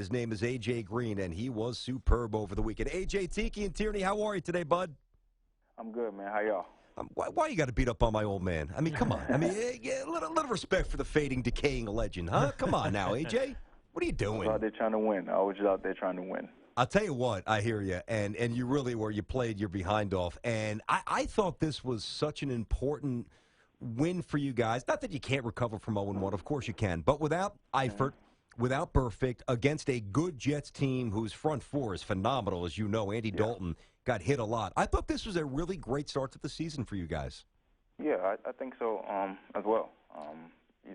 His name is AJ Green, and he was superb over the weekend. AJ, Tiki, and Tierney, how are you today, bud? I'm good, man. How y'all? Why you got to beat up on my old man? I mean, come on. I mean, a little respect for the fading, decaying legend, huh? Come on now, AJ. What are you doing? I was out there trying to win. I was just out there trying to win. I'll tell you what, I hear you, and you really were. You played your behind off, and I thought this was such an important win for you guys. Not that you can't recover from 0-1, of course you can, but without Eifert, without Perfect, against a good Jets team whose front four is phenomenal, as you know. Andy Dalton got hit a lot. I thought this was a really great start to the season for you guys. Yeah, I think so as well.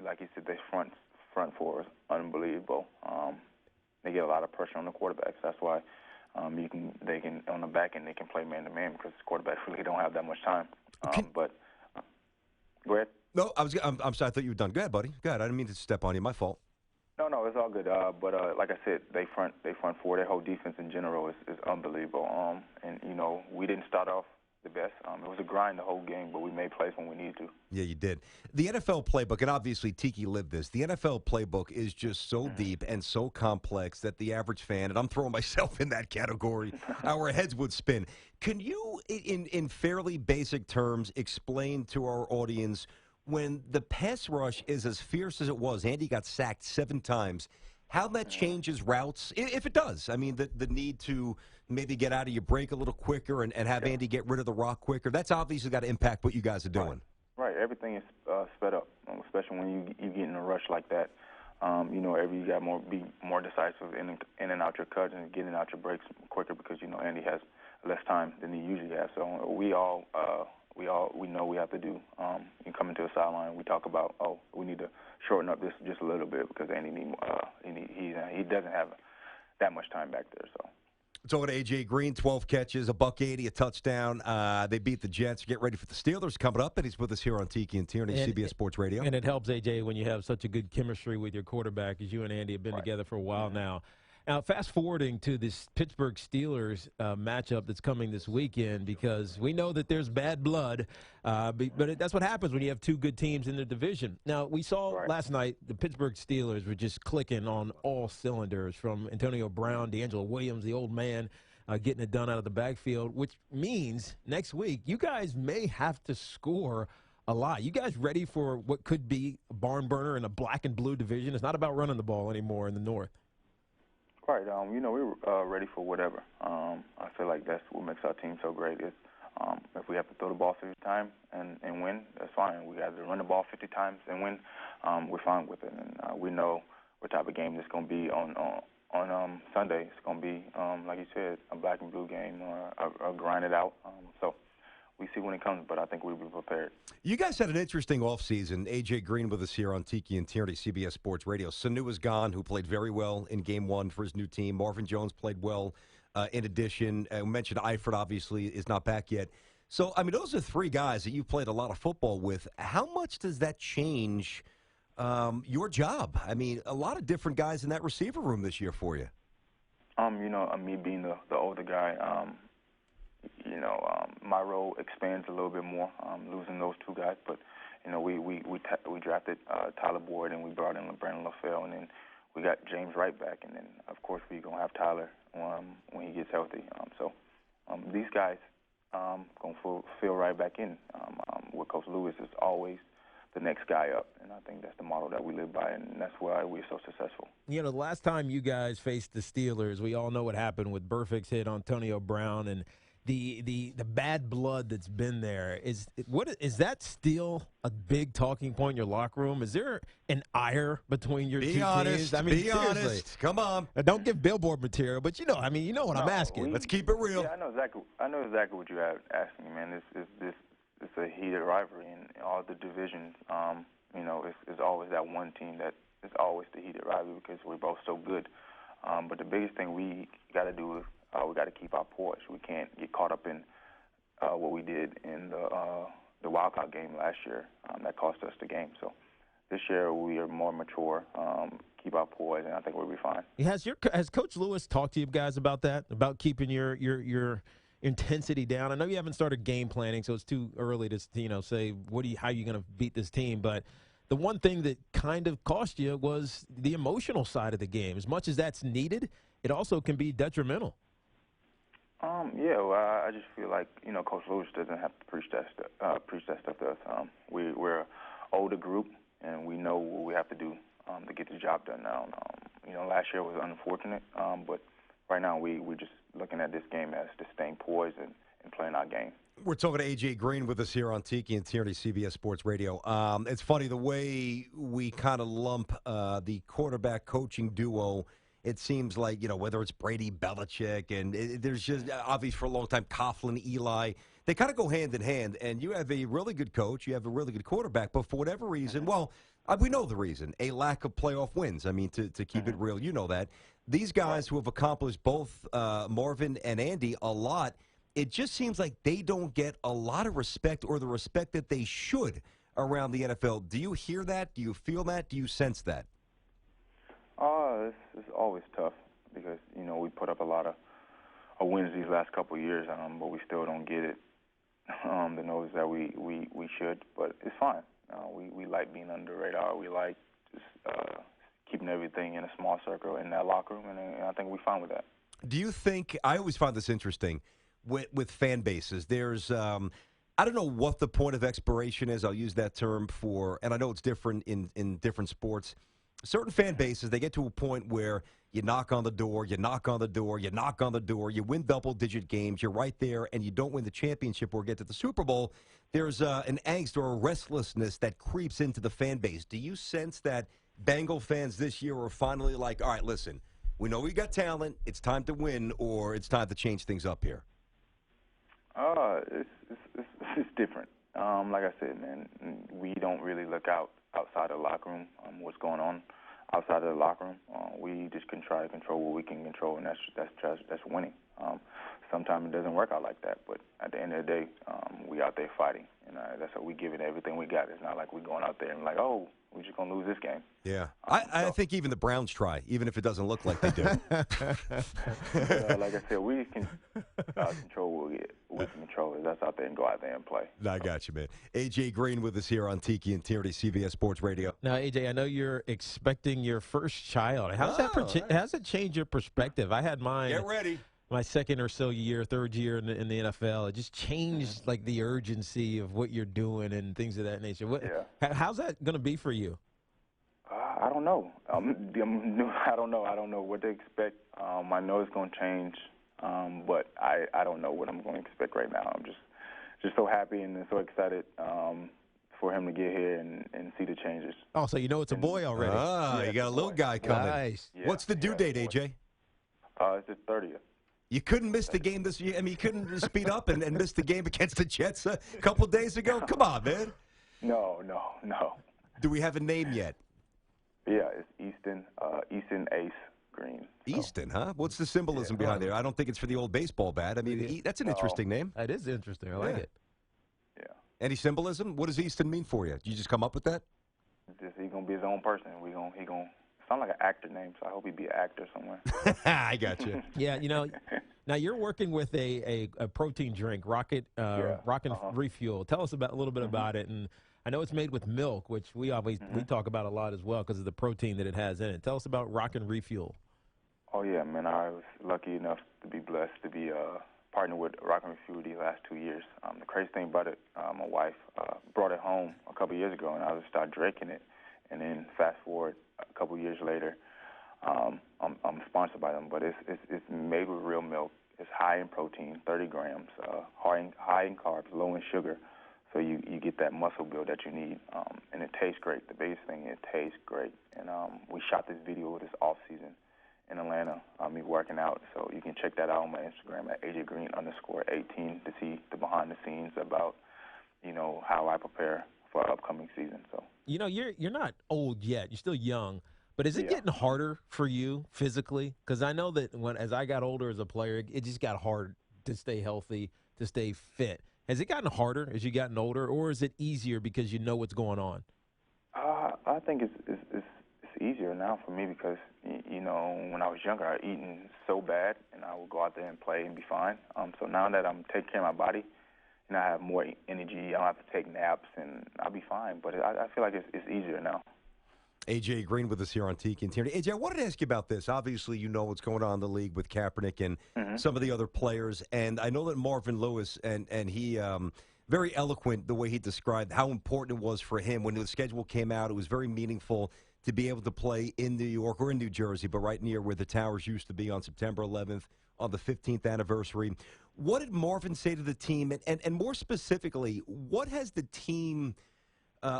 Like you said, their front four is unbelievable. They get a lot of pressure on the quarterbacks. That's why they can on the back end they can play man to man because quarterbacks really don't have that much time. But go ahead. No, I'm sorry. I thought you were done. Go ahead, buddy. Go ahead. I didn't mean to step on you. My fault. No, it's all good. But like I said, they front four, their whole defense in general is unbelievable. And we didn't start off the best. It was a grind the whole game, but we made plays when we needed to. Yeah, you did. The NFL playbook, and obviously Tiki lived this, the NFL playbook is just so deep and so complex that the average fan, and I'm throwing myself in that category, our heads would spin. Can you, in fairly basic terms, explain to our audience when the pass rush is as fierce as it was, Andy got sacked 7 times, how that changes routes, if it does? I mean, the need to maybe get out of your break a little quicker and have Andy get rid of the rock quicker, that's obviously got to impact what you guys are doing. Right. Everything is sped up, especially when you get in a rush like that. You got be more decisive in and out your cuts and getting out your breaks quicker because, Andy has less time than he usually has. So we know we have to do. You come into a sideline, we talk about, we need to shorten up this just a little bit because Andy he doesn't have that much time back there. So. So at AJ Green, 12 catches, $180, a touchdown. They beat the Jets. Get ready for the Steelers coming up, and he's with us here on Tiki and Tierney, CBS Sports Radio. And it helps, AJ, when you have such a good chemistry with your quarterback, as you and Andy have been together for a while now. Now, fast-forwarding to this Pittsburgh Steelers matchup that's coming this weekend, because we know that there's bad blood, but that's what happens when you have 2 good teams in the division. Now, we saw last night the Pittsburgh Steelers were just clicking on all cylinders, from Antonio Brown, D'Angelo Williams, the old man, getting it done out of the backfield, which means next week you guys may have to score a lot. You guys ready for what could be a barn burner in a black and blue division? It's not about running the ball anymore in the North. Right. We're ready for whatever. I feel like that's what makes our team so great. Is if we have to throw the ball 50 times and win, that's fine. We have to run the ball 50 times and win. We're fine with it. And we know what type of game it's going to be on Sunday. It's going to be, like you said, a black and blue game, or grind it out. So we see when it comes, but I think we'll be prepared. You guys had an interesting offseason. AJ Green with us here on Tiki and Tierney, CBS Sports Radio. Sanu is gone, who played very well in Game 1 for his new team. Marvin Jones played well in addition. We mentioned Eifert, obviously, is not back yet. So, I mean, those are 3 guys that you've played a lot of football with. How much does that change your job? I mean, a lot of different guys in that receiver room this year for you. Me being the older guy, my role expands a little bit more, losing those 2 guys. But, we drafted Tyler Boyd, and we brought in Brandon LaFell, and then we got James Wright back. And then, of course, we're going to have Tyler when he gets healthy. These guys going to fill right back in. With Coach Lewis is always the next guy up, and I think that's the model that we live by, and that's why we're so successful. The last time you guys faced the Steelers, we all know what happened with Burfict's hit on Antonio Brown, and the bad blood that's been there. Is that still a big talking point in your locker room? Is there an ire between your 2 teams? I mean, be honest. Come on. Don't give billboard material, but you know what I'm asking. Let's keep it real. Yeah, I know exactly what you're asking me, man. It's a heated rivalry in all the divisions. It's always that one team that is always the heated rivalry because we're both so good. But the biggest thing we got to do is we got to keep our poise. We can't get caught up in what we did in the Wildcat game last year. That cost us the game. So this year we are more mature, keep our poise, and I think we'll be fine. Has Coach Lewis talked to you guys about that, about keeping your intensity down? I know you haven't started game planning, so it's too early to say how you're going to beat this team, but the one thing that kind of cost you was the emotional side of the game. As much as that's needed, it also can be detrimental. Yeah, well, I just feel like, Coach Lewis doesn't have to preach that stuff to us. We're an older group, and we know what we have to do to get the job done now. Last year was unfortunate, but right now we're just looking at this game as just staying poised and playing our game. We're talking to AJ Green with us here on Tiki and Tierney, CBS Sports Radio. It's funny the way we kind of lump the quarterback coaching duo. It seems like, whether it's Brady, Belichick, and there's just, obviously for a long time, Coughlin, Eli, they kind of go hand in hand. And you have a really good coach, you have a really good quarterback, but for whatever reason, well, we know the reason, a lack of playoff wins. I mean, to keep it real, you know that. These guys who have accomplished both Marvin and Andy a lot, it just seems like they don't get a lot of respect or the respect that they should around the NFL. Do you hear that? Do you feel that? Do you sense that? It's always tough because, we put up a lot of wins these last couple of years, but we still don't get it, the notice that we should. But it's fine. We like being under the radar. We like just keeping everything in a small circle in that locker room, and I think we're fine with that. Do you think – I always find this interesting with fan bases. There's I don't know what the point of expiration is. I'll use that term for – and I know it's different in different sports. Certain fan bases, they get to a point where you knock on the door, you knock on the door, you knock on the door, you win double-digit games, you're right there, and you don't win the championship or get to the Super Bowl. There's an angst or a restlessness that creeps into the fan base. Do you sense that Bengal fans this year are finally like, all right, listen, we know we got talent, it's time to win, or it's time to change things up here? It's different. Like I said, man, we don't really look outside the locker room, what's going on outside of the locker room. We just can try to control what we can control, and that's winning. Sometimes it doesn't work out like that, but at the end of the day, we out there fighting, and that's what we give it everything we got. It's not like we're going out there and like, oh, we're just going to lose this game. Yeah. I think even the Browns try, even if it doesn't look like they do. Like I said, we can control what we can control. That's out there and go out there and play. I got you, man. AJ Green with us here on Tiki and Tierney, CBS Sports Radio. Now, AJ, I know you're expecting your first child. How's that change your perspective? I had mine. Get ready. My second or so year, third year in the NFL, it just changed like the urgency of what you're doing and things of that nature. How's that going to be for you? I don't know. I don't know. I don't know what to expect. I know it's going to change, but I don't know what I'm going to expect right now. I'm just so happy and so excited for him to get here and see the changes. Oh, so you know it's a boy already. Ah, you got a little guy coming. Nice. Yeah, What's the due date, AJ? It's the 30th. You couldn't miss the game this year. I mean, you couldn't speed up and miss the game against the Jets a couple days ago. Come on, man. No. Do we have a name yet? Yeah, it's Easton Ace Green. So. Easton, huh? What's the symbolism behind there? I don't think it's for the old baseball bat. I mean, that's an interesting name. That is interesting. I like it. Yeah. Any symbolism? What does Easton mean for you? Did you just come up with that? He's gonna be his own person. He gonna sound like an actor name, so I hope he be an actor somewhere. I got you. Yeah, now you're working with a protein drink, Rocket Refuel. Tell us a little bit about it, and I know it's made with milk, which we talk about a lot as well because of the protein that it has in it. Tell us about Rocket Refuel. Oh yeah, man, I was lucky enough to be blessed to be partnered with Rocket Refuel these last 2 years. The crazy thing about it, my wife brought it home a couple of years ago, and I just started drinking it, and then fast forward a couple of years later, I'm sponsored by them, but it's made with real milk. It's high in protein, 30 grams, high in carbs, low in sugar, so you get that muscle build that you need, and it tastes great. The biggest thing, it tastes great, and we shot this video this off season in Atlanta, me working out, so you can check that out on my Instagram at AJGreen_18 to see the behind the scenes about how I prepare for our upcoming season. So you're not old yet. You're still young. But is it getting harder for you physically? Because I know that as I got older as a player, it just got hard to stay healthy, to stay fit. Has it gotten harder as you gotten older, or is it easier because you know what's going on? I think it's easier now for me because, when I was younger, I was eating so bad, and I would go out there and play and be fine. So now that I'm taking care of my body, I have more energy. I don't have to take naps, and I'll be fine. But I feel like it's easier now. AJ Green with us here on Tiki and Tierney. AJ, I wanted to ask you about this. Obviously, you know what's going on in the league with Kaepernick and some of the other players. And I know that Marvin Lewis, and he very eloquent the way he described how important it was for him. When the schedule came out, it was very meaningful to be able to play in New York or in New Jersey, but right near where the Towers used to be on September 11th on the 15th anniversary. What did Marvin say to the team? And more specifically, what has the team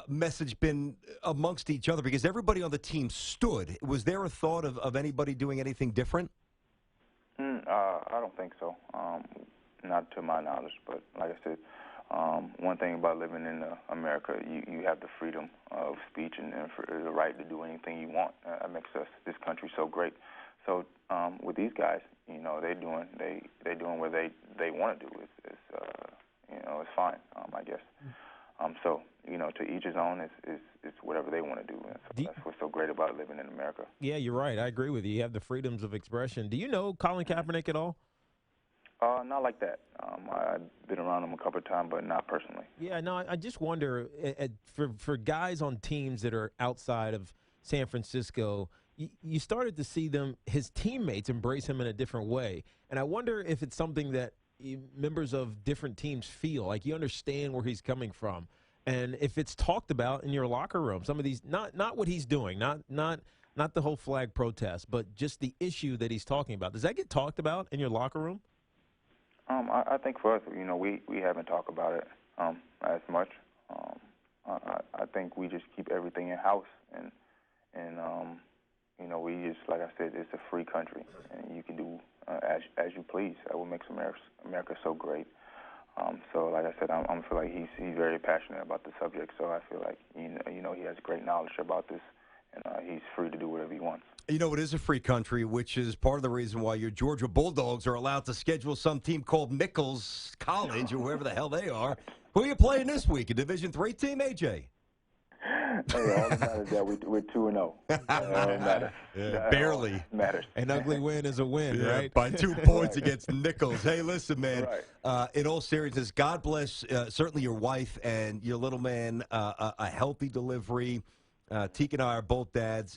message been amongst each other? Because everybody on the team stood. Was there a thought of anybody doing anything different? I don't think so. Not to my knowledge. But like I said, one thing about living in America, you have the freedom of speech and the right to do anything you want. That makes this country so great. So with these guys, you know, they're doing what they want to do. It's fine, I guess. So, you know, to each his own, it's whatever they want to do. And so that's what's so great about living in America. Yeah, you're right. I agree with you. You have the freedoms of expression. Do you know Colin Kaepernick at all? Not like that. I've been around him a couple of times, but not personally. Yeah, no, I just wonder, for guys on teams that are outside of San Francisco, you started to see his teammates embrace him in a different way. And I wonder if it's something that members of different teams feel, like you understand where he's coming from. And if it's talked about in your locker room, some of these, not what he's doing, not the whole flag protest, but just the issue that he's talking about. Does that get talked about in your locker room? I think for us, you know, we haven't talked about it as much. I think we just keep everything in house, and you know, we just, like I said, it's a free country, and you can do as you please. That what makes America so great. So, like I said, I feel like he's very passionate about the subject. So I feel like you know he has great knowledge about this, and he's free to do whatever he wants. You know, it is a free country, which is part of the reason why your Georgia Bulldogs are allowed to schedule some team called Nichols College or whoever the hell they are. Who are you playing this week? A Division III team, AJ? Hey, all that matters is that we're 2-0. All that matters. Yeah, barely. Matters. An ugly win is a win, right? By 2 points against Nichols. Hey, listen, man. Right. In all seriousness, God bless certainly your wife and your little man. A healthy delivery. Tiki and I are both dads.